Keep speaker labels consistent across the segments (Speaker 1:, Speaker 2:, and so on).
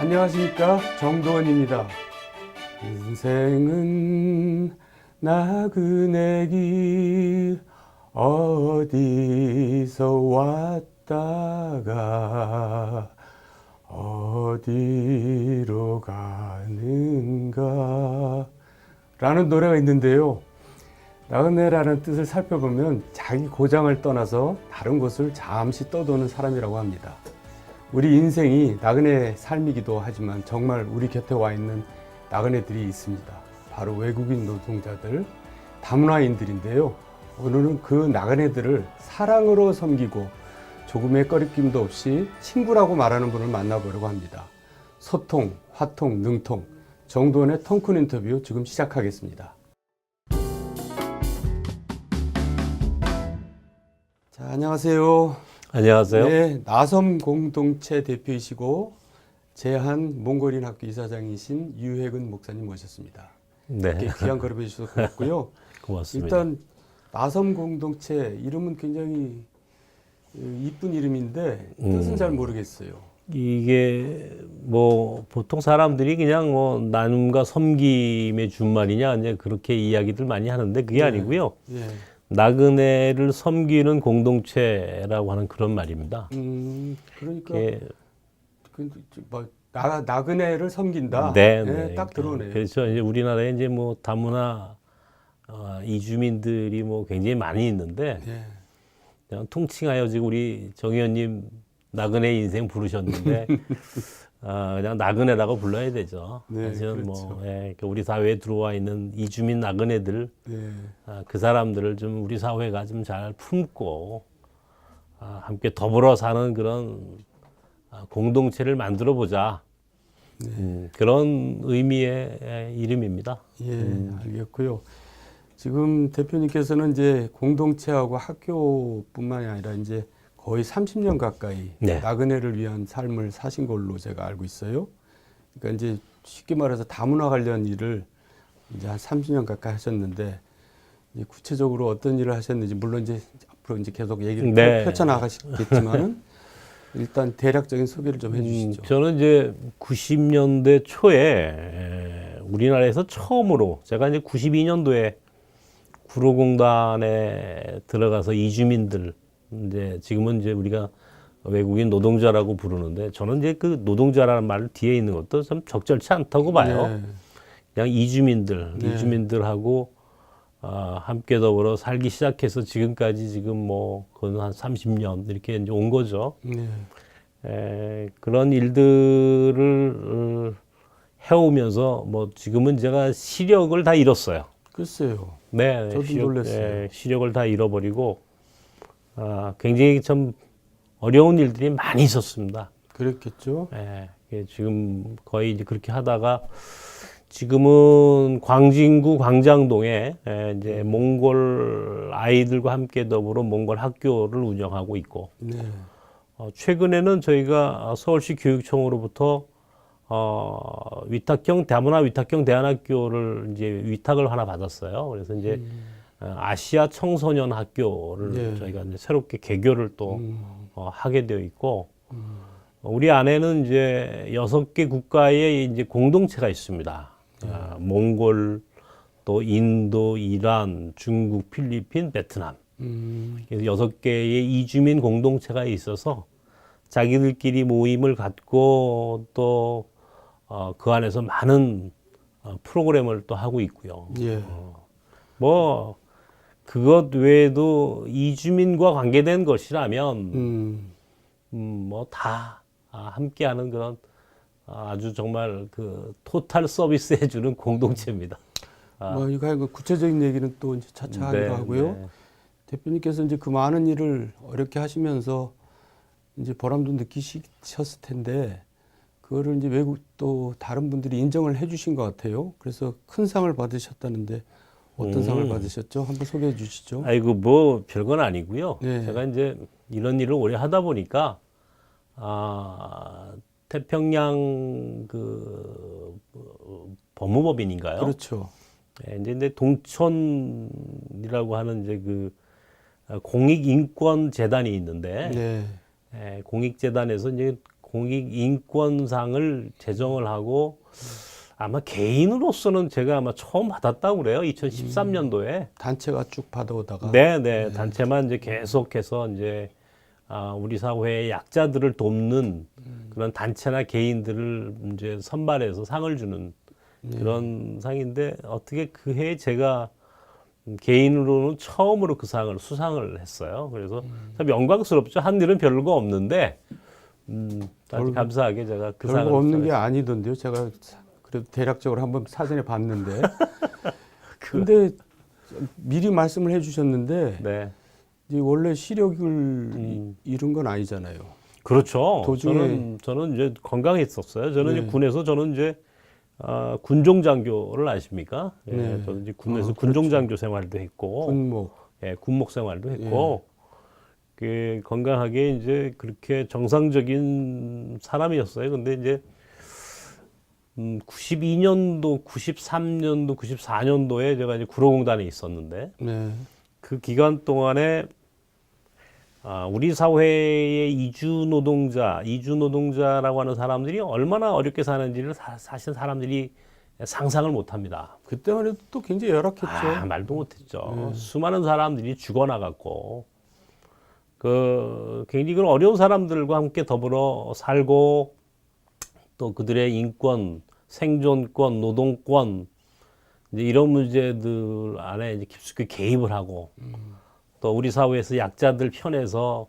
Speaker 1: 안녕하십니까, 정도원입니다. 인생은 나그네 길 어디서 왔다가 어디로 가는가 라는 노래가 있는데요. 나그네라는 뜻을 살펴보면 자기 고장을 떠나서 다른 곳을 잠시 떠도는 사람이라고 합니다. 우리 인생이 나그네 삶이기도 하지만 정말 우리 곁에 와 있는 나그네들이 있습니다. 바로 외국인 노동자들, 다문화인들인데요. 오늘은 그 나그네들을 사랑으로 섬기고 조금의 꺼리낌도 없이 친구라고 말하는 분을 만나보려고 합니다. 소통, 화통, 능통, 정도원의 통큰 인터뷰 지금 시작하겠습니다. 자, 안녕하세요.
Speaker 2: 안녕하세요.
Speaker 1: 네, 나섬 공동체 대표이시고 제한 몽골인 학교 이사장이신 유혜근 목사님 모셨습니다.
Speaker 2: 네,
Speaker 1: 귀한 걸음해 주셔서 고맙고요.
Speaker 2: 고맙습니다.
Speaker 1: 일단 나섬 공동체 이름은 굉장히 이쁜 이름인데 뜻은 잘 모르겠어요.
Speaker 2: 이게 뭐 보통 사람들이 그냥 뭐 나눔과 섬김의 준말이냐 이제 그렇게 이야기들 많이 하는데 그게 아니고요.
Speaker 1: 예.
Speaker 2: 나그네를 섬기는 공동체라고 하는 그런 말입니다.
Speaker 1: 그러니까
Speaker 2: 예,
Speaker 1: 뭐 나그네를 섬긴다.
Speaker 2: 네,
Speaker 1: 예,
Speaker 2: 네.
Speaker 1: 딱 들어오네요.
Speaker 2: 그렇죠. 이제 우리나라에 이제 뭐 다문화 이주민들이 뭐 굉장히 많이 있는데
Speaker 1: 예.
Speaker 2: 그냥 통칭하여 지금 우리 정 의원님 나그네 인생 부르셨는데 그냥 나그네라고 불러야 되죠.
Speaker 1: 네,
Speaker 2: 사실은
Speaker 1: 그렇죠.
Speaker 2: 뭐 우리 사회에 들어와 있는 이주민 나그네들
Speaker 1: 예.
Speaker 2: 그 사람들을 좀 우리 사회가 좀 잘 품고 함께 더불어 사는 그런 공동체를 만들어 보자. 그런 의미의 이름입니다.
Speaker 1: 예, 알겠고요. 지금 대표님께서는 이제 공동체하고 학교뿐만이 아니라 이제 거의 30년 가까이
Speaker 2: 네.
Speaker 1: 나그네를 위한 삶을 사신 걸로 제가 알고 있어요. 그러니까 이제 쉽게 말해서 다문화 관련 일을 이제 한 30년 가까이 하셨는데 이제 구체적으로 어떤 일을 하셨는지 물론 이제 앞으로 이제 계속 얘기를
Speaker 2: 네.
Speaker 1: 펼쳐나가시겠지만은 일단 대략적인 소개를 좀 해주시죠.
Speaker 2: 저는 이제 90년대 초에 우리나라에서 처음으로 제가 이제 92년도에 구로공단에 들어가서 이주민들 이제 지금은 이제 우리가 외국인 노동자라고 부르는데 저는 이제 그 노동자라는 말 뒤에 있는 것도 좀 적절치 않다고 봐요.
Speaker 1: 네.
Speaker 2: 그냥 이주민들하고 함께 더불어 살기 시작해서 지금까지 지금 뭐 거의 한 30년 이렇게 이제 온 거죠.
Speaker 1: 네.
Speaker 2: 그런 일들을 해오면서 뭐 지금은 제가 시력을 다 잃었어요.
Speaker 1: 글쎄요.
Speaker 2: 네,
Speaker 1: 저도 놀랐어요.
Speaker 2: 시력을 다 잃어버리고 굉장히 참 어려운 일들이 많이 있었습니다.
Speaker 1: 그랬겠죠.
Speaker 2: 지금 거의 이제 그렇게 하다가 지금은 광진구 광장동에 이제 몽골 아이들과 함께 더불어 몽골 학교를 운영하고 있고
Speaker 1: 네.
Speaker 2: 최근에는 저희가 서울시 교육청으로부터 다문화 위탁형 대안학교를 이제 위탁을 하나 받았어요. 그래서 이제 아시아 청소년 학교를
Speaker 1: 네.
Speaker 2: 저희가 이제 새롭게 개교를 또 하게 되어 있고 우리 안에는 이제 6개 국가의 이제 공동체가 있습니다. 몽골, 또 인도, 이란, 중국, 필리핀, 베트남. 그래서 6개의 이주민 공동체가 있어서 자기들끼리 모임을 갖고 또 그 안에서 많은 프로그램을 또 하고 있고요.
Speaker 1: 예.
Speaker 2: 뭐 그것 외에도 이주민과 관계된 것이라면 뭐 다 함께하는 그런 아주 정말 그 토탈 서비스 해주는 공동체입니다.
Speaker 1: 뭐 이거 구체적인 얘기는 또 이제 차차 하기로 하고요.
Speaker 2: 네.
Speaker 1: 대표님께서 이제 그 많은 일을 어렵게 하시면서 이제 보람도 느끼셨을 텐데 그거를 이제 외국 또 다른 분들이 인정을 해주신 것 같아요. 그래서 큰 상을 받으셨다는데 어떤 상을 받으셨죠? 한번 소개해 주시죠.
Speaker 2: 아이고 뭐 별건 아니고요.
Speaker 1: 네.
Speaker 2: 제가 이제 이런 일을 오래 하다 보니까 태평양 그 법무법인인가요?
Speaker 1: 그렇죠.
Speaker 2: 이제 동천이라고 하는 이제 그 공익인권재단이 있는데
Speaker 1: 네.
Speaker 2: 공익재단에서 이제 공익인권상을 제정을 하고 아마 개인으로서는 제가 아마 처음 받았다고 그래요. 2013년도에.
Speaker 1: 단체가 쭉 받아오다가.
Speaker 2: 네. 단체만 이제 계속해서 이제 우리 사회의 약자들을 돕는 그런 단체나 개인들을 이제 선발해서 상을 주는 그런 상인데 어떻게 그 해에 제가 개인으로는 처음으로 그 상을 수상을 했어요. 그래서 참 영광스럽죠. 한 일은 별거 없는데 아주 감사하게 제가 그 상을
Speaker 1: 별거 없는 게
Speaker 2: 수상했어요.
Speaker 1: 아니던데요. 제가 그래도 대략적으로 한번 사전에 봤는데. 근데 미리 말씀을 해주셨는데
Speaker 2: 네.
Speaker 1: 이제 원래 시력을 잃은 건 아니잖아요.
Speaker 2: 그렇죠.
Speaker 1: 도중에
Speaker 2: 저는 이제 건강했었어요. 저는
Speaker 1: 네.
Speaker 2: 이제 군에서 저는 이제 군종장교를 아십니까? 예,
Speaker 1: 네.
Speaker 2: 저는 이제 군에서
Speaker 1: 그렇죠.
Speaker 2: 군종장교 생활도 했고,
Speaker 1: 군목.
Speaker 2: 예, 군목 생활도 했고, 그 건강하게 이제 그렇게 정상적인 사람이었어요. 근데 이제 92년도, 93년도, 94년도에 제가 이제 구로공단에 있었는데
Speaker 1: 네.
Speaker 2: 그 기간 동안에 우리 사회의 이주 노동자라고 하는 사람들이 얼마나 어렵게 사는지를 사실 사람들이 상상을 못 합니다.
Speaker 1: 그때만 해도 또 굉장히 열악했죠.
Speaker 2: 말도 못 했죠. 수많은 사람들이 죽어나갔고, 굉장히 그런 어려운 사람들과 함께 더불어 살고, 또 그들의 인권, 생존권, 노동권, 이제 이런 문제들 안에 이제 깊숙이 개입을 하고, 또 우리 사회에서 약자들 편에서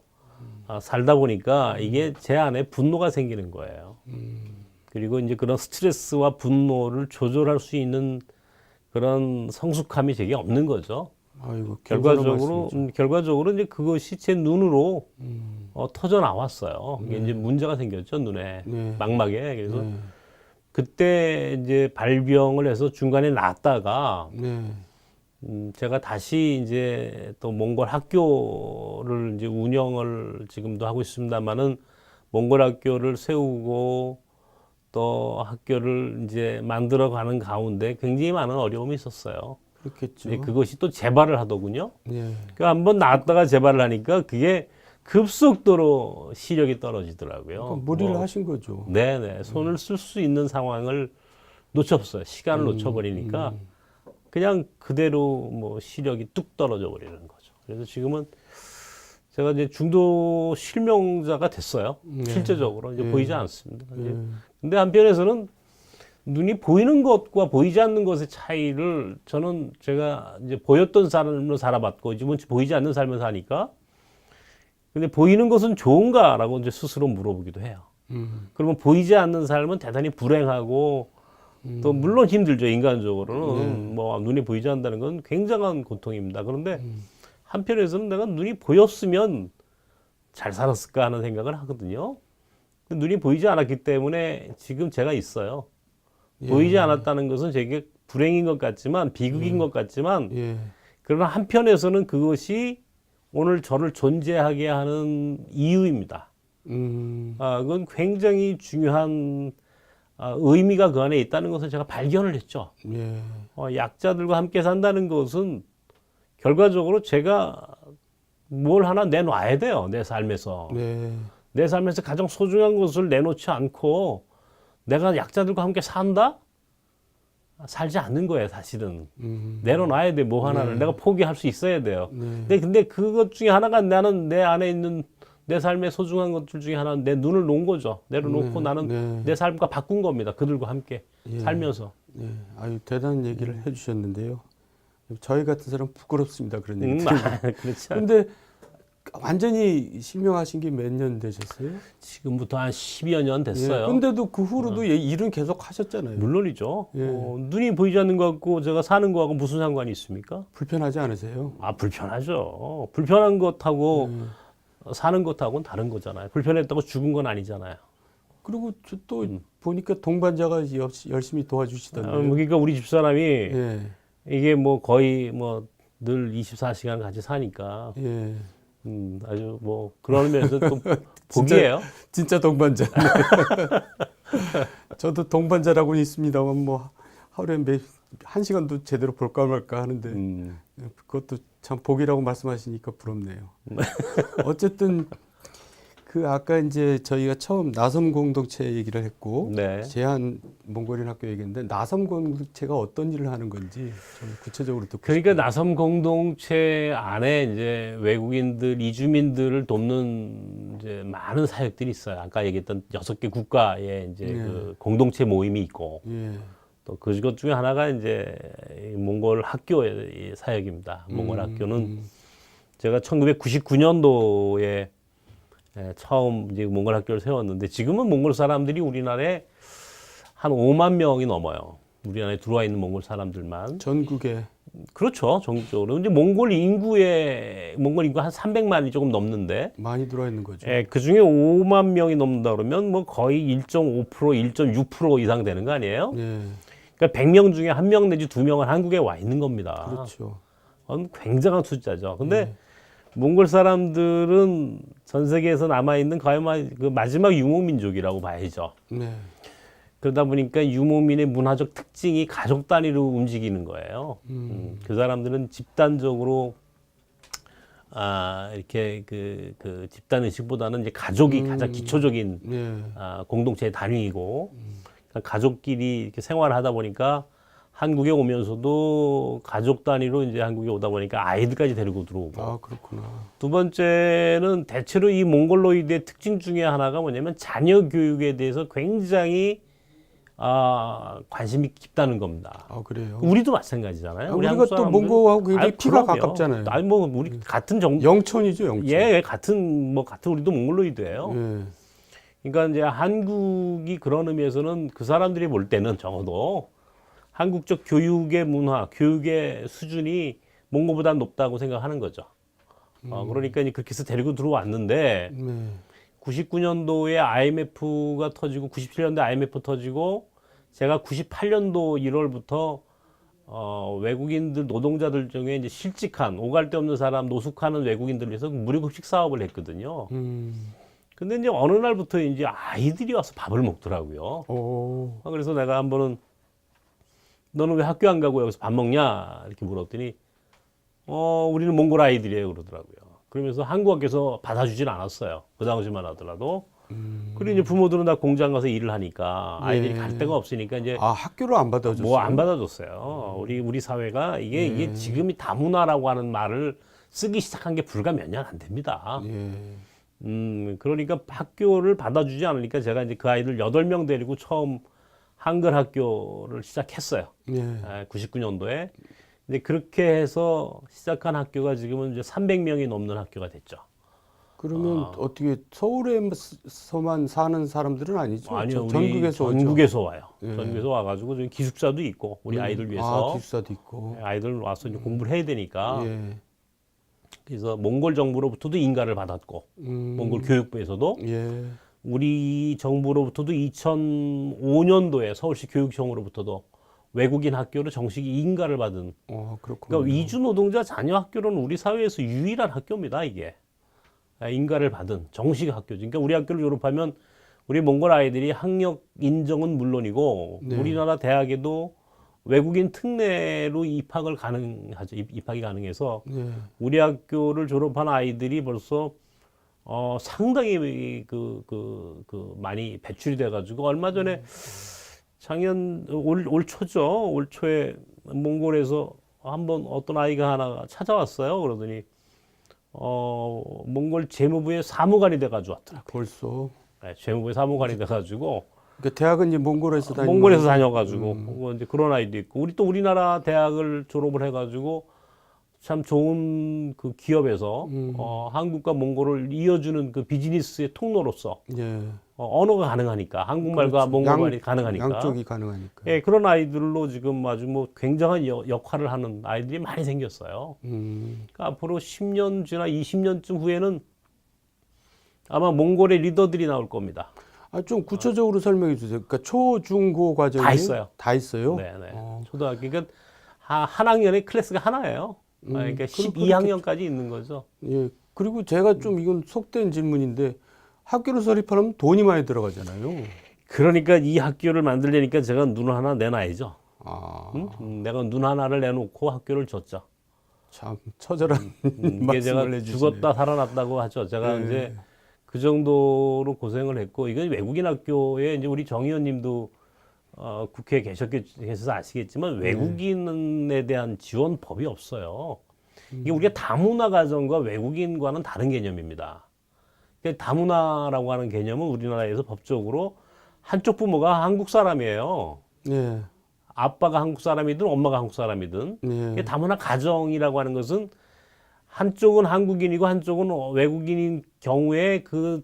Speaker 2: 살다 보니까 이게 제 안에 분노가 생기는 거예요. 그리고 이제 그런 스트레스와 분노를 조절할 수 있는 그런 성숙함이 제게 없는 거죠.
Speaker 1: 아이고,
Speaker 2: 결과적으로 이제 그것이 제 눈으로 터져 나왔어요. 이게 이제 문제가 생겼죠, 눈에.
Speaker 1: 네.
Speaker 2: 망막에. 그래서
Speaker 1: 네.
Speaker 2: 그때 이제 발병을 해서 중간에 놨다가
Speaker 1: 네.
Speaker 2: 제가 다시 이제 또 몽골 학교를 이제 운영을 지금도 하고 있습니다만은 몽골 학교를 세우고 또 학교를 이제 만들어 가는 가운데 굉장히 많은 어려움이 있었어요.
Speaker 1: 그렇겠죠.
Speaker 2: 근데 그것이 또 재발을 하더군요.
Speaker 1: 네.
Speaker 2: 그 한번 나왔다가 재발을 하니까 그게 급속도로 시력이 떨어지더라고요.
Speaker 1: 그러니까 무리를 하신 거죠.
Speaker 2: 네네. 손을 쓸 수 있는 상황을 놓쳤어요. 시간을 놓쳐버리니까 그냥 그대로 뭐 시력이 뚝 떨어져 버리는 거죠. 그래서 지금은 제가 이제 중도 실명자가 됐어요. 실제적으로 이제 보이지 않습니다. 이제 근데 한편에서는 눈이 보이는 것과 보이지 않는 것의 차이를 저는 제가 이제 보였던 삶을 살아봤고 지금은 보이지 않는 삶을 사니까 근데 보이는 것은 좋은가라고 이제 스스로 물어보기도 해요. 그러면 보이지 않는 삶은 대단히 불행하고 또 물론 힘들죠. 인간적으로는 뭐 눈이 보이지 않는다는 건 굉장한 고통입니다. 그런데 한편에서는 내가 눈이 보였으면 잘 살았을까 하는 생각을 하거든요. 근데 눈이 보이지 않았기 때문에 지금 제가 있어요. 보이지 않았다는 것은 제게 불행인 것 같지만 비극인 것 같지만
Speaker 1: 예.
Speaker 2: 그러나 한편에서는 그것이 오늘 저를 존재하게 하는 이유입니다. 그건 굉장히 중요한 의미가 그 안에 있다는 것을 제가 발견을 했죠.
Speaker 1: 예.
Speaker 2: 약자들과 함께 산다는 것은 결과적으로 제가 뭘 하나 내놔야 돼요. 내 삶에서.
Speaker 1: 네.
Speaker 2: 내 삶에서 가장 소중한 것을 내놓지 않고 내가 약자들과 함께 산다? 살지 않는 거예요, 사실은. 내려놔야 돼, 뭐 하나를. 내가 포기할 수 있어야 돼요. 근데 그것 중에 하나가 나는 내 안에 있는 내 삶의 소중한 것들 중에 하나는 내 눈을 놓은 거죠. 내려놓고 나는 내 삶과 바꾼 겁니다. 그들과 함께 살면서.
Speaker 1: 예. 아유, 대단한 얘기를 해주셨는데요. 저희 같은 사람 부끄럽습니다. 그런 얘기.
Speaker 2: 그렇죠.
Speaker 1: 그런데 완전히 실명하신 게 몇 년 되셨어요?
Speaker 2: 지금부터 한 10여 년 됐어요.
Speaker 1: 근데도 그 후로도 일은 계속 하셨잖아요.
Speaker 2: 물론이죠.
Speaker 1: 예.
Speaker 2: 눈이 보이지 않는 것 같고 제가 사는 거하고 무슨 상관이 있습니까?
Speaker 1: 불편하지 않으세요?
Speaker 2: 불편하죠. 불편한 것하고 사는 것하고는 다른 거잖아요. 불편했다고 죽은 건 아니잖아요.
Speaker 1: 그리고 또 보니까 동반자가 열심히 도와주시던데요.
Speaker 2: 그러니까 우리 집사람이
Speaker 1: 예.
Speaker 2: 이게 뭐 거의 뭐 늘 24시간 같이 사니까
Speaker 1: 예.
Speaker 2: 아주 뭐 그런 면에서 또 복이에요.
Speaker 1: 진짜 동반자. 저도 동반자라고 있습니다만 뭐 하루에 한 시간도 제대로 볼까 말까 하는데 그것도 참 복이라고 말씀하시니까 부럽네요. 어쨌든 그 아까 이제 저희가 처음 나섬 공동체 얘기를 했고
Speaker 2: 네.
Speaker 1: 제한 몽골인 학교 얘기했는데 나섬 공동체가 어떤 일을 하는 건지 좀 구체적으로 듣고
Speaker 2: 그러니까
Speaker 1: 싶어요.
Speaker 2: 나섬 공동체 안에 이제 외국인들, 이주민들을 돕는 이제 많은 사역들이 있어요. 아까 얘기했던 6개 국가의 이제
Speaker 1: 네.
Speaker 2: 그 공동체 모임이 있고
Speaker 1: 예.
Speaker 2: 또 그것 중에 하나가 이제 이 몽골 학교의 사역입니다. 몽골 학교는 제가 1999년도에 처음 이제 몽골 학교를 세웠는데 지금은 몽골 사람들이 우리나라에 한 5만 명이 넘어요. 우리나라에 들어와 있는 몽골 사람들만.
Speaker 1: 전국에
Speaker 2: 그렇죠. 전국적으로. 이제 몽골 인구 한 300만이 조금 넘는데,
Speaker 1: 많이 들어와 있는 거죠.
Speaker 2: 그 중에 5만 명이 넘는다 그러면 뭐 거의 1.5%, 1.6% 이상 되는 거 아니에요?
Speaker 1: 예.
Speaker 2: 그러니까 100명 중에 1명 내지 2명은 한국에 와 있는 겁니다.
Speaker 1: 그렇죠.
Speaker 2: 굉장한 숫자죠. 근데 몽골 사람들은 전 세계에서 남아있는 거의 그 마지막 유목민족이라고 봐야죠.
Speaker 1: 네.
Speaker 2: 그러다 보니까 유목민의 문화적 특징이 가족 단위로 움직이는 거예요. 그 사람들은 집단적으로 이렇게 그 집단 의식보다는 이제 가족이 가장 기초적인
Speaker 1: 예.
Speaker 2: 공동체의 단위이고 그러니까 가족끼리 이렇게 생활을 하다 보니까 한국에 오면서도 가족 단위로 이제 한국에 오다 보니까 아이들까지 데리고 들어오고
Speaker 1: 아, 그렇구나.
Speaker 2: 두 번째는 대체로 이 몽골로이드의 특징 중에 하나가 뭐냐면 자녀 교육에 대해서 굉장히 관심이 깊다는 겁니다.
Speaker 1: 아, 그래요.
Speaker 2: 우리도 마찬가지잖아요. 우리
Speaker 1: 우리가
Speaker 2: 한국
Speaker 1: 또
Speaker 2: 사람들.
Speaker 1: 몽고하고 굉장히
Speaker 2: 아이,
Speaker 1: 피가
Speaker 2: 그럼요.
Speaker 1: 가깝잖아요.
Speaker 2: 아니 뭐 우리 같은 정
Speaker 1: 영촌이죠, 영촌.
Speaker 2: 같은 우리도 몽골로이드예요.
Speaker 1: 예.
Speaker 2: 그러니까 이제 한국이 그런 의미에서는 그 사람들이 볼 때는 적어도 한국적 교육의 문화, 교육의 수준이 몽고보다 높다고 생각하는 거죠. 그러니까 이제 그렇게 해서 데리고 들어왔는데
Speaker 1: 네.
Speaker 2: 99년도에 IMF가 터지고 97년도에 IMF 터지고 제가 98년도 1월부터 외국인들 노동자들 중에 이제 실직한 오갈 데 없는 사람 노숙하는 외국인들을 위해서 무료급식 사업을 했거든요. 근데 이제 어느 날부터 이제 아이들이 와서 밥을 먹더라고요.
Speaker 1: 오.
Speaker 2: 그래서 내가 한 번은 너는 왜 학교 안 가고 여기서 밥 먹냐 이렇게 물었더니 우리는 몽골 아이들이에요 그러더라고요. 그러면서 한국 학교에서 받아주질 않았어요. 그 당시만 하더라도. 그리고 이제 부모들은 다 공장 가서 일을 하니까 아이들이
Speaker 1: 예.
Speaker 2: 갈 데가 없으니까 이제
Speaker 1: 아, 학교를 안 받아줬어요?
Speaker 2: 뭐 안 받아줬어요. 우리 사회가 이게 지금이 다문화라고 하는 말을 쓰기 시작한 게 불과 몇 년 안 됩니다.
Speaker 1: 예.
Speaker 2: 그러니까 학교를 받아주지 않으니까 제가 이제 그 아이들 8명 데리고 처음 한글 학교를 시작했어요.
Speaker 1: 예.
Speaker 2: 99년도에. 근데 그렇게 해서 시작한 학교가 지금은 이제 300명이 넘는 학교가 됐죠.
Speaker 1: 그러면 어떻게 서울에서만 사는 사람들은 아니죠?
Speaker 2: 아니요, 우리
Speaker 1: 전국에서 오죠?
Speaker 2: 전국에서 와요.
Speaker 1: 예.
Speaker 2: 전국에서 와가지고 지금 기숙사도 있고 우리 아이들 위해서
Speaker 1: 아, 기숙사도 있고.
Speaker 2: 아이들 와서 이제 공부를 해야 되니까
Speaker 1: 예.
Speaker 2: 그래서 몽골 정부로부터도 인가를 받았고 몽골 교육부에서도
Speaker 1: 예.
Speaker 2: 우리 정부로부터도 2005년도에 서울시 교육청으로부터도 외국인 학교로 정식 인가를 받은
Speaker 1: 그렇군요.
Speaker 2: 그러니까 이주 노동자 자녀 학교는 우리 사회에서 유일한 학교입니다. 이게 인가를 받은 정식 학교죠. 그러니까 우리 학교를 졸업하면 우리 몽골 아이들이 학력 인정은 물론이고
Speaker 1: 네.
Speaker 2: 우리나라 대학에도 외국인 특례로 입학을 가능하죠. 입학이 가능해서
Speaker 1: 예.
Speaker 2: 우리 학교를 졸업한 아이들이 벌써 상당히 많이 배출이 돼가지고 얼마 전에 작년 올 초죠. 올 초에 몽골에서 한번 어떤 아이가 하나 찾아왔어요. 그러더니 몽골 재무부의 사무관이 돼가지고 왔더라고요.
Speaker 1: 벌써.
Speaker 2: 네, 재무부의 사무관이 돼가지고
Speaker 1: 그러니까 대학은 이제 몽골에서 다니는
Speaker 2: 몽골에서 다녀가지고 뭐 이제 그런 아이도 있고 우리 또 우리나라 대학을 졸업을 해가지고 참 좋은 그 기업에서 한국과 몽골을 이어주는 그 비즈니스의 통로로서
Speaker 1: 예.
Speaker 2: 언어가 가능하니까 한국말과
Speaker 1: 그렇죠.
Speaker 2: 몽골말이 가능하니까
Speaker 1: 양쪽이 가능하니까.
Speaker 2: 예, 그런 아이들로 지금 아주 뭐 굉장한 역할을 하는 아이들이 많이 생겼어요. 그러니까 앞으로 10년 지나 20년쯤 후에는 아마 몽골의 리더들이 나올 겁니다.
Speaker 1: 좀 구체적으로 설명해 주세요. 그러니까 초, 중, 고 과정이
Speaker 2: 다 있어요.
Speaker 1: 다 있어요?
Speaker 2: 네네. 초등학교 그러니까 한 학년에 클래스가 하나예요. 그러니까
Speaker 1: 그럼
Speaker 2: 12학년까지 있는 거죠.
Speaker 1: 예. 그리고 제가 좀 이건 속된 질문인데 학교를 설립하려면 돈이 많이 들어가잖아요.
Speaker 2: 그러니까 이 학교를 만들려니까 제가 눈 하나 내놔야죠. 내가 눈 하나를 내놓고 학교를 줬죠.
Speaker 1: 참 처절한
Speaker 2: 이게 제가
Speaker 1: 말씀을 해주시네요.
Speaker 2: 죽었다 살아났다고 하죠. 제가
Speaker 1: 네.
Speaker 2: 이제 그 정도로 고생을 했고, 이건 외국인 학교에 이제 우리 정 의원님도 국회에 계셔서 아시겠지만 외국인에 대한 지원법이 없어요. 이게 우리가 다문화 가정과 외국인과는 다른 개념입니다. 그러니까 다문화라고 하는 개념은 우리나라에서 법적으로 한쪽 부모가 한국 사람이에요.
Speaker 1: 예.
Speaker 2: 아빠가 한국 사람이든 엄마가 한국 사람이든.
Speaker 1: 예.
Speaker 2: 다문화 가정이라고 하는 것은 한쪽은 한국인이고 한쪽은 외국인인 경우에 그들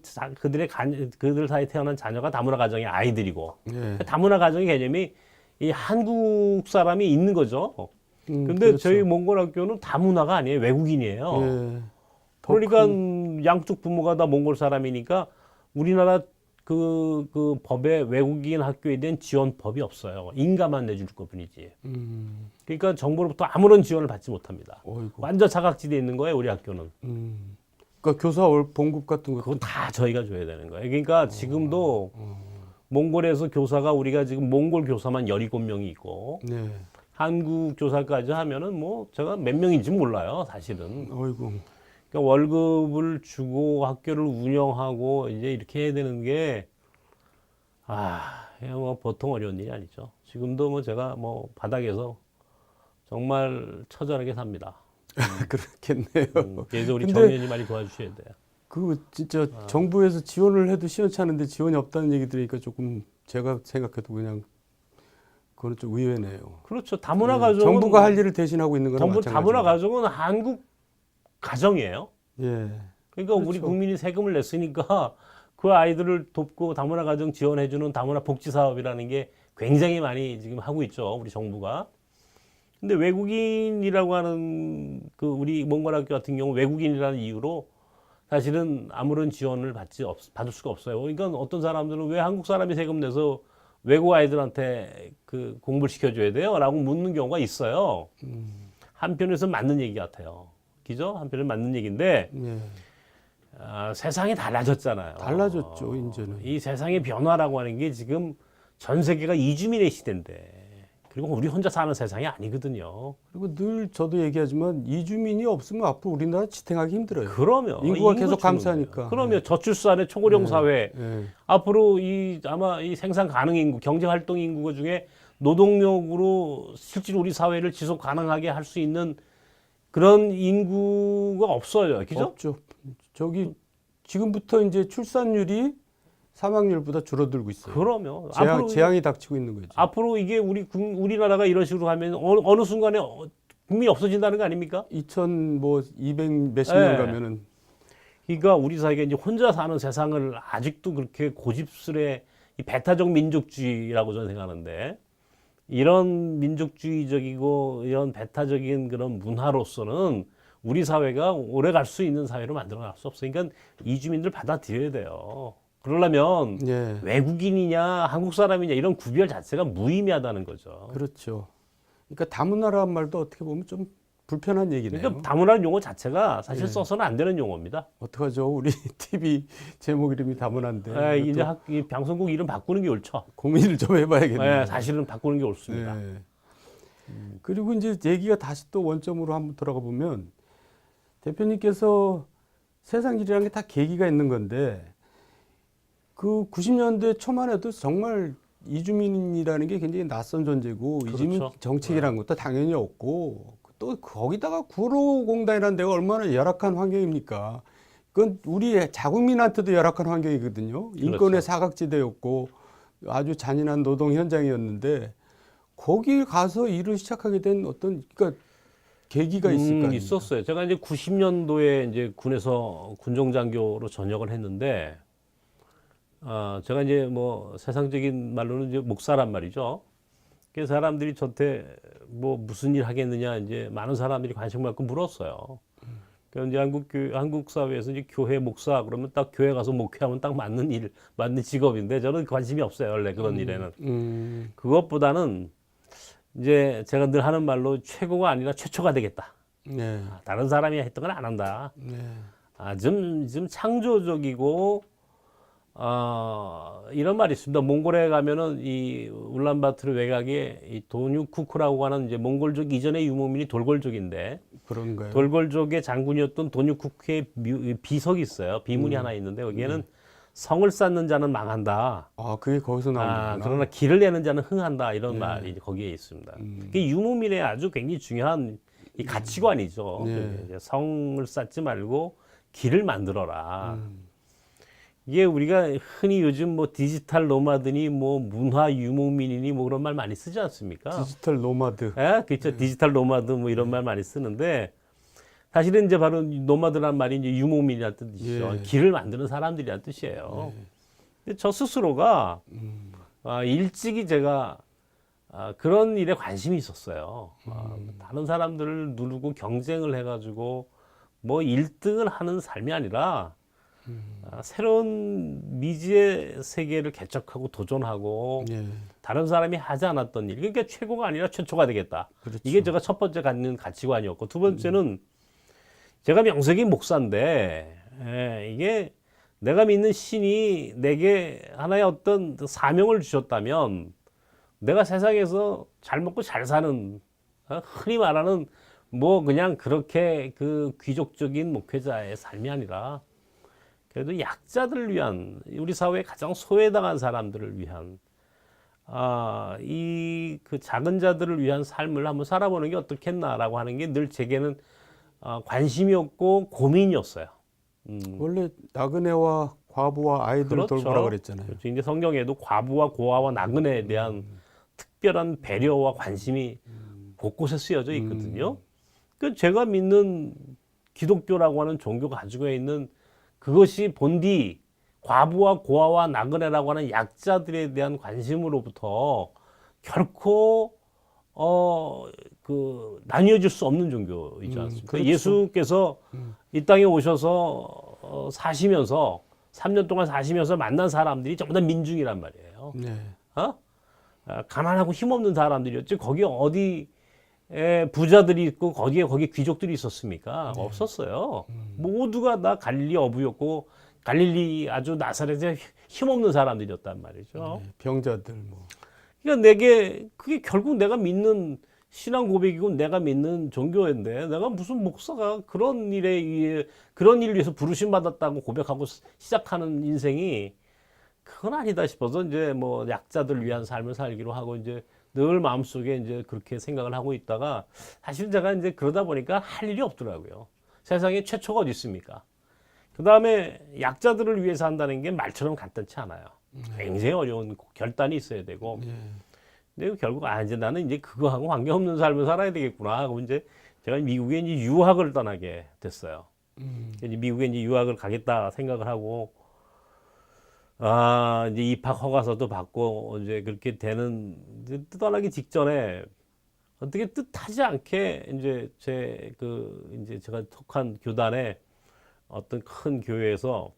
Speaker 2: 사이에 태어난 자녀가 다문화 가정의 아이들이고.
Speaker 1: 예.
Speaker 2: 다문화 가정의 개념이 이 한국 사람이 있는 거죠. 근데
Speaker 1: 그렇죠.
Speaker 2: 저희 몽골 학교는 다문화가 아니에요. 외국인이에요.
Speaker 1: 예.
Speaker 2: 그러니까 양쪽 부모가 다 몽골 사람이니까 우리나라 그 법에 외국인 학교에 대한 지원법이 없어요. 인가만 내줄 것뿐이지. 그러니까 정부로부터 아무런 지원을 받지 못합니다.
Speaker 1: 어이구.
Speaker 2: 완전 사각지대에 있는 거예요, 우리 학교는.
Speaker 1: 그러니까 교사 봉급 같은 것도
Speaker 2: 그건 다 저희가 줘야 되는 거예요. 그러니까 지금도 몽골에서 교사가 우리가 지금 몽골 교사만 17명이 있고
Speaker 1: 네.
Speaker 2: 한국 교사까지 하면은 뭐 제가 몇 명인지 몰라요, 사실은.
Speaker 1: 어이구.
Speaker 2: 그러니까 월급을 주고 학교를 운영하고 이제 이렇게 해야 되는 게 이거 뭐 보통 어려운 일이 아니죠. 지금도 뭐 제가 뭐 바닥에서 정말 처절하게 삽니다.
Speaker 1: 그렇겠네요.
Speaker 2: 그래서 우리
Speaker 1: 근데
Speaker 2: 정 의원님 많이 도와주셔야 돼요.
Speaker 1: 그 진짜 정부에서 지원을 해도 시원찮은데 지원이 없다는 얘기 들으니까 조금 제가 생각해도 그냥 그건 좀 의외네요.
Speaker 2: 그렇죠. 다문화
Speaker 1: 예,
Speaker 2: 가정은
Speaker 1: 정부가 할 일을 대신하고 있는 거나 마찬가지죠.
Speaker 2: 다문화 가정은 한국 가정이에요.
Speaker 1: 예.
Speaker 2: 그러니까 우리
Speaker 1: 그렇죠.
Speaker 2: 국민이 세금을 냈으니까 그 아이들을 돕고 다문화 가정 지원해주는 다문화 복지 사업이라는 게 굉장히 많이 지금 하고 있죠. 우리 정부가. 근데 외국인이라고 하는 그 우리 몽골 학교 같은 경우 외국인이라는 이유로 사실은 아무런 지원을 받을 수가 없어요. 그러니까 어떤 사람들은 왜 한국 사람이 세금 내서 외국 아이들한테 그 공부를 시켜줘야 돼요? 라고 묻는 경우가 있어요. 한편에서 맞는 얘기 같아요. 그죠? 한편은 맞는 얘기인데
Speaker 1: 예.
Speaker 2: 세상이 달라졌잖아요.
Speaker 1: 달라졌죠, 이제는.
Speaker 2: 이 세상의 변화라고 하는 게 지금 전 세계가 이주민의 시대인데 그리고 우리 혼자 사는 세상이 아니거든요.
Speaker 1: 그리고 늘 저도 얘기하지만 이주민이 없으면 앞으로 우리나라 지탱하기 힘들어요.
Speaker 2: 그러면
Speaker 1: 인구가 계속
Speaker 2: 주는
Speaker 1: 감소하니까.
Speaker 2: 거예요. 그러면 저출산의 초고령 사회
Speaker 1: 예.
Speaker 2: 앞으로 아마 이 생산 가능 인구, 경제 활동 인구 중에 노동력으로 실제로 우리 사회를 지속 가능하게 할 수 있는 그런 인구가 없어요. 그죠?
Speaker 1: 없죠. 저기 지금부터 이제 출산율이 사망률보다 줄어들고 있어요.
Speaker 2: 그러면
Speaker 1: 재앙이 닥치고 있는 거죠.
Speaker 2: 앞으로 이게 우리나라가 이런 식으로 하면 어느 순간에 국민이 없어진다는 거 아닙니까?
Speaker 1: 200 몇십
Speaker 2: 예.
Speaker 1: 년 가면은
Speaker 2: 그러니까 우리 사회가 이제 혼자 사는 세상을 아직도 그렇게 고집스레 이 배타적 민족주의라고 저는 생각하는데 이런 민족주의적이고 이런 배타적인 그런 문화로서는 우리 사회가 오래 갈 수 있는 사회로 만들어 갈 수 없어요. 그러니까 이주민들 받아들여야 돼요. 그러려면
Speaker 1: 예.
Speaker 2: 외국인이냐 한국 사람이냐 이런 구별 자체가 무의미하다는 거죠.
Speaker 1: 그렇죠. 그러니까 다문화라는 말도 어떻게 보면 좀 불편한 얘기네요.
Speaker 2: 그러니까 다문화 용어 자체가 사실
Speaker 1: 예.
Speaker 2: 써서는 안 되는 용어입니다.
Speaker 1: 어떡하죠? 우리 TV 제목 이름이 다문화인데
Speaker 2: 이제 이 방송국 이름 바꾸는 게 옳죠.
Speaker 1: 고민을 좀 해봐야겠네요.
Speaker 2: 사실은 바꾸는 게 옳습니다.
Speaker 1: 예. 그리고 이제 얘기가 다시 또 원점으로 한번 돌아가 보면 대표님께서 세상 일이라는 게 다 계기가 있는 건데 그 90년대 초만 해도 정말 이주민이라는 게 굉장히 낯선 존재고
Speaker 2: 그렇죠.
Speaker 1: 이주민 정책이라는 것도 당연히 없고 또 거기다가 구로공단이라는 데가 얼마나 열악한 환경입니까? 그건 우리 자국민한테도 열악한 환경이거든요. 인권의
Speaker 2: 그렇죠.
Speaker 1: 사각지대였고 아주 잔인한 노동 현장이었는데 거기 가서 일을 시작하게 된 어떤 그러니까 계기가 있을 거 아닙니까?
Speaker 2: 있었어요. 제가 이제 90년도에 이제 군에서 군종장교로 전역을 했는데, 제가 이제 뭐 세상적인 말로는 이제 목사란 말이죠. 그 사람들이 저한테 뭐 무슨 일 하겠느냐 이제 많은 사람들이 관심 갖고 물었어요. 그러니까 이제 한국 사회에서 이제 교회 목사 그러면 딱 교회 가서 목회하면 딱 맞는 직업인데 저는 관심이 없어요 원래 그런 일에는. 그것보다는 이제 제가 늘 하는 말로 최고가 아니라 최초가 되겠다.
Speaker 1: 네.
Speaker 2: 다른 사람이 했던 건 안 한다.
Speaker 1: 네.
Speaker 2: 좀 창조적이고 이런 말이 있습니다. 몽골에 가면은 이 울란바토르 외곽에 이 도뉴쿠크라고 하는 이제 몽골족 이전의 유목민이 돌골족인데
Speaker 1: 그런가요?
Speaker 2: 돌골족의 장군이었던 도뉴쿠크의 비석이 있어요. 비문이 하나 있는데 거기에는 성을 쌓는 자는 망한다.
Speaker 1: 아, 그게 거기서 나오는구나.
Speaker 2: 그러나 길을 내는 자는 흥한다. 이런 말이 이제 거기에 있습니다. 그게 유목민의 아주 굉장히 중요한 이 가치관이죠.
Speaker 1: 네.
Speaker 2: 이제 성을 쌓지 말고 길을 만들어라. 이게 우리가 흔히 요즘 뭐 디지털 노마드니 뭐 문화 유목민이니 뭐 그런 말 많이 쓰지 않습니까?
Speaker 1: 디지털 노마드.
Speaker 2: 예, 그렇죠. 디지털 노마드 뭐 이런 말 많이 쓰는데 사실은 이제 바로 노마드란 말이 이제 유목민이라는 뜻이죠.
Speaker 1: 예.
Speaker 2: 길을 만드는 사람들이라는 뜻이에요. 근데 저 스스로가 일찍이 제가 그런 일에 관심이 있었어요. 다른 사람들을 누르고 경쟁을 해가지고 뭐 1등을 하는 삶이 아니라 새로운 미지의 세계를 개척하고 도전하고
Speaker 1: 예.
Speaker 2: 다른 사람이 하지 않았던 일. 그러니까 최고가 아니라 최초가 되겠다.
Speaker 1: 그렇죠.
Speaker 2: 이게 제가 첫 번째 갖는 가치관이었고 두 번째는 제가 명색인 목사인데 이게 내가 믿는 신이 내게 하나의 어떤 사명을 주셨다면 내가 세상에서 잘 먹고 잘 사는 흔히 말하는 뭐 그냥 그렇게 그 귀족적인 목회자의 삶이 아니라 그래도 약자들을 위한 우리 사회에 가장 소외당한 사람들을 위한 이 그 작은 자들을 위한 삶을 한번 살아보는 게 어떻겠나라고 하는 게 늘 제게는 관심이었고 고민이었어요.
Speaker 1: 원래 나그네와 과부와 아이들
Speaker 2: 그렇죠.
Speaker 1: 돌보라 그랬잖아요.
Speaker 2: 그렇죠. 이제 성경에도 과부와 고아와 나그네에 대한 특별한 배려와 관심이 곳곳에 쓰여져 있거든요. 그 제가 믿는 기독교라고 하는 종교가 가지고 있는 그것이 본디 과부와 고아와 나그네라고 하는 약자들에 대한 관심으로부터 결코 그 나뉘어질 수 없는 종교이지 않습니까?
Speaker 1: 그렇죠.
Speaker 2: 예수께서 이 땅에 오셔서 사시면서 3년 동안 사시면서 만난 사람들이 전부 다 민중이란 말이에요.
Speaker 1: 네.
Speaker 2: 가난하고 힘없는 사람들이었지. 거기 어디에 부자들이 있고 거기 귀족들이 있었습니까? 없었어요. 모두가 다 갈릴리 어부였고 갈릴리 아주 나사렛에 힘없는 사람들이었단 말이죠.
Speaker 1: 네. 병자들 뭐.
Speaker 2: 그러니까 내게 그게 결국 내가 믿는 신앙 고백이고 내가 믿는 종교인데 내가 무슨 목사가 그런 일에 의해 그런 일을 위해서 부르심 받았다고 고백하고 시작하는 인생이 그건 아니다 싶어서 이제 뭐 약자들을 위한 삶을 살기로 하고 이제 늘 마음속에 이제 그렇게 생각을 하고 있다가 사실 제가 이제 그러다 보니까 할 일이 없더라고요. 세상에 최초가 어디 있습니까? 그 다음에 약자들을 위해서 한다는 게 말처럼 간단치 않아요. 굉장히 어려운 결단이 있어야 되고. 근데 결국 이제 나는 이제 그거하고 관계없는 삶을 살아야 되겠구나 하고 이제 제가 미국에 이제 유학을 떠나게 됐어요. 이제 미국에 이제 유학을 가겠다 생각을 하고 이제 입학 허가서도 받고 이제 그렇게 되는 이제 떠나기 직전에 어떻게 뜻하지 않게 이제 이제 제가 속한 교단에 어떤 큰 교회에서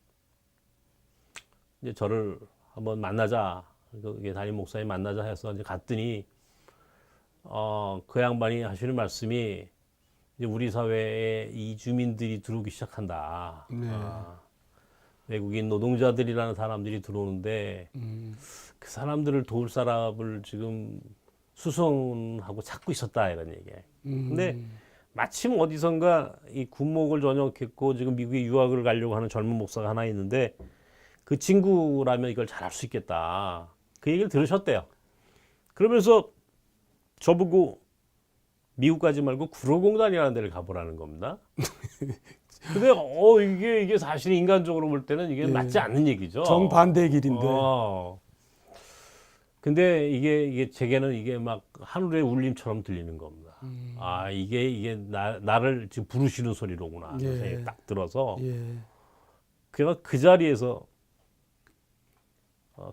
Speaker 2: 이제 저를 한번 만나자, 그 담임 목사님 만나자 해서 이제 갔더니 그 양반이 하시는 말씀이 이제 우리 사회에 이주민들이 들어오기 시작한다.
Speaker 1: 네.
Speaker 2: 외국인 노동자들이라는 사람들이 들어오는데 그 사람들을 도울 사람을 지금 수송하고 찾고 있었다 이런 얘기예요. 근데 마침 어디선가 이 군목을 전역했고 지금 미국에 유학을 가려고 하는 젊은 목사가 하나 있는데 그 친구라면 이걸 잘할 수 있겠다. 그 얘기를 들으셨대요. 그러면서 저보고 미국 가지 말고 구로공단이라는 데를 가보라는 겁니다. 근데 이게 사실 인간적으로 볼 때는 이게 맞지 않는 얘기죠.
Speaker 1: 정반대의 길인데.
Speaker 2: 근데 이게 제게는 이게 막 하늘의 울림처럼 들리는 겁니다. 이게 나를 지금 부르시는 소리로구나.
Speaker 1: 예.
Speaker 2: 생각이 딱 들어서
Speaker 1: 예.
Speaker 2: 그가 그 자리에서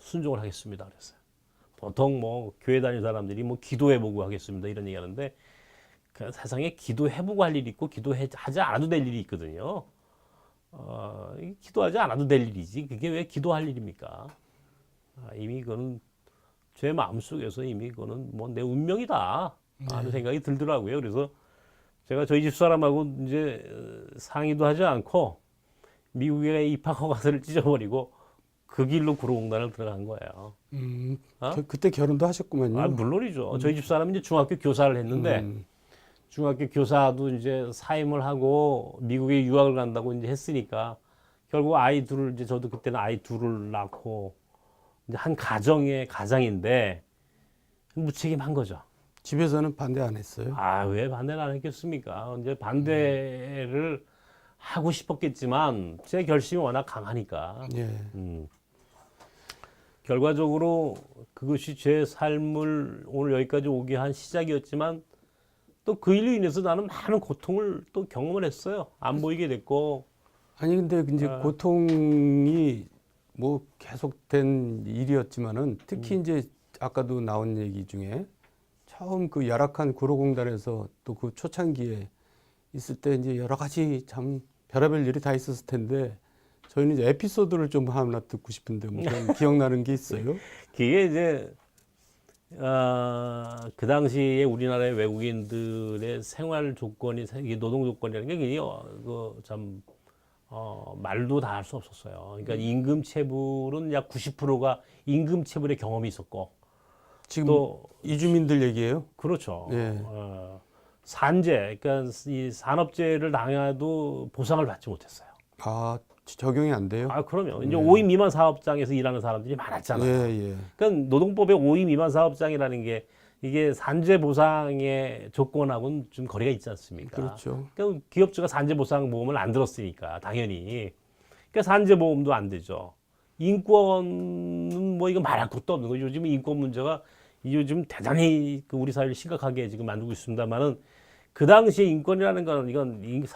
Speaker 2: 순종을 하겠습니다. 그랬어요. 보통 뭐 교회 다니는 사람들이 뭐 기도해보고 하겠습니다. 이런 얘기하는데 그 세상에 기도해보고 할 일이 있고 기도하지 않아도 될 일이 있거든요. 기도하지 않아도 될 일이지 그게 왜 기도할 일입니까? 이미 그거는 제 마음속에서 이미 그거는 뭐 내 운명이다 하는 생각이 들더라고요. 그래서 제가 저희 집 사람하고 이제 상의도 하지 않고 미국에 입학 허가서를 찢어버리고 그 길로 구로공단을 들어간 거예요. 어?
Speaker 1: 그때 결혼도 하셨구만요.
Speaker 2: 아, 물론이죠. 저희 집 사람은 이제 중학교 교사를 했는데 중학교 교사도 이제 사임을 하고 미국에 유학을 간다고 이제 했으니까 결국 아이 둘을 이제 저도 그때는 아이 둘을 낳고 이제 한 가장인데 무책임한 거죠.
Speaker 1: 집에서는 반대 안 했어요.
Speaker 2: 아, 왜 반대를 안 했겠습니까? 이제 반대를 하고 싶었겠지만 제 결심이 워낙 강하니까.
Speaker 1: 예.
Speaker 2: 결과적으로 그것이 제 삶을 오늘 여기까지 오게 한 시작이었지만 또 그 일로 인해서 나는 많은 고통을 또 경험을 했어요. 안 보이게 됐고.
Speaker 1: 아니 근데 이제 고통이 뭐 계속된 일이었지만은 특히 이제 아까도 나온 얘기 중에 처음 그 열악한 구로공단에서 또 그 초창기에 있을 때 이제 여러 가지 참 별의별 일이 다 있었을 텐데 저희는 이제 에피소드를 좀 하나 듣고 싶은데 뭐 그런 기억나는 게 있어요?
Speaker 2: 그게 이제 그 당시에 우리나라의 외국인들의 생활 조건이 이게 노동 조건이라는 게 이게 그참 말도 다 할 수 없었어요. 그러니까 임금 체불은 약 90%가 임금 체불의 경험이 있었고
Speaker 1: 지금
Speaker 2: 또
Speaker 1: 이주민들 얘기예요?
Speaker 2: 그렇죠.
Speaker 1: 예.
Speaker 2: 산재, 그러니까 이 산업재해를 당해도 보상을 받지 못했어요.
Speaker 1: 아 적용이 안 돼요?
Speaker 2: 아, 그럼요. 이제 5인 미만 사업장에서 일하는 사람들이 많았잖아요.
Speaker 1: 예.
Speaker 2: 그러니까 노동법의 5인 미만 사업장이라는 게 이게 산재 보상의 조건하고는 좀 거리가 있지 않습니까?
Speaker 1: 그렇죠.
Speaker 2: 그러니까 기업주가 산재 보상 보험을 안 들었으니까 당연히. 그러니까 산재 보험도 안 되죠. 인권은 뭐 이거 말할 것도 없는 거죠. 요즘 인권 문제가 요즘 대단히 그 우리 사회를 심각하게 지금 만들고 있습니다만은 그 당시에 인권이라는 거는 이건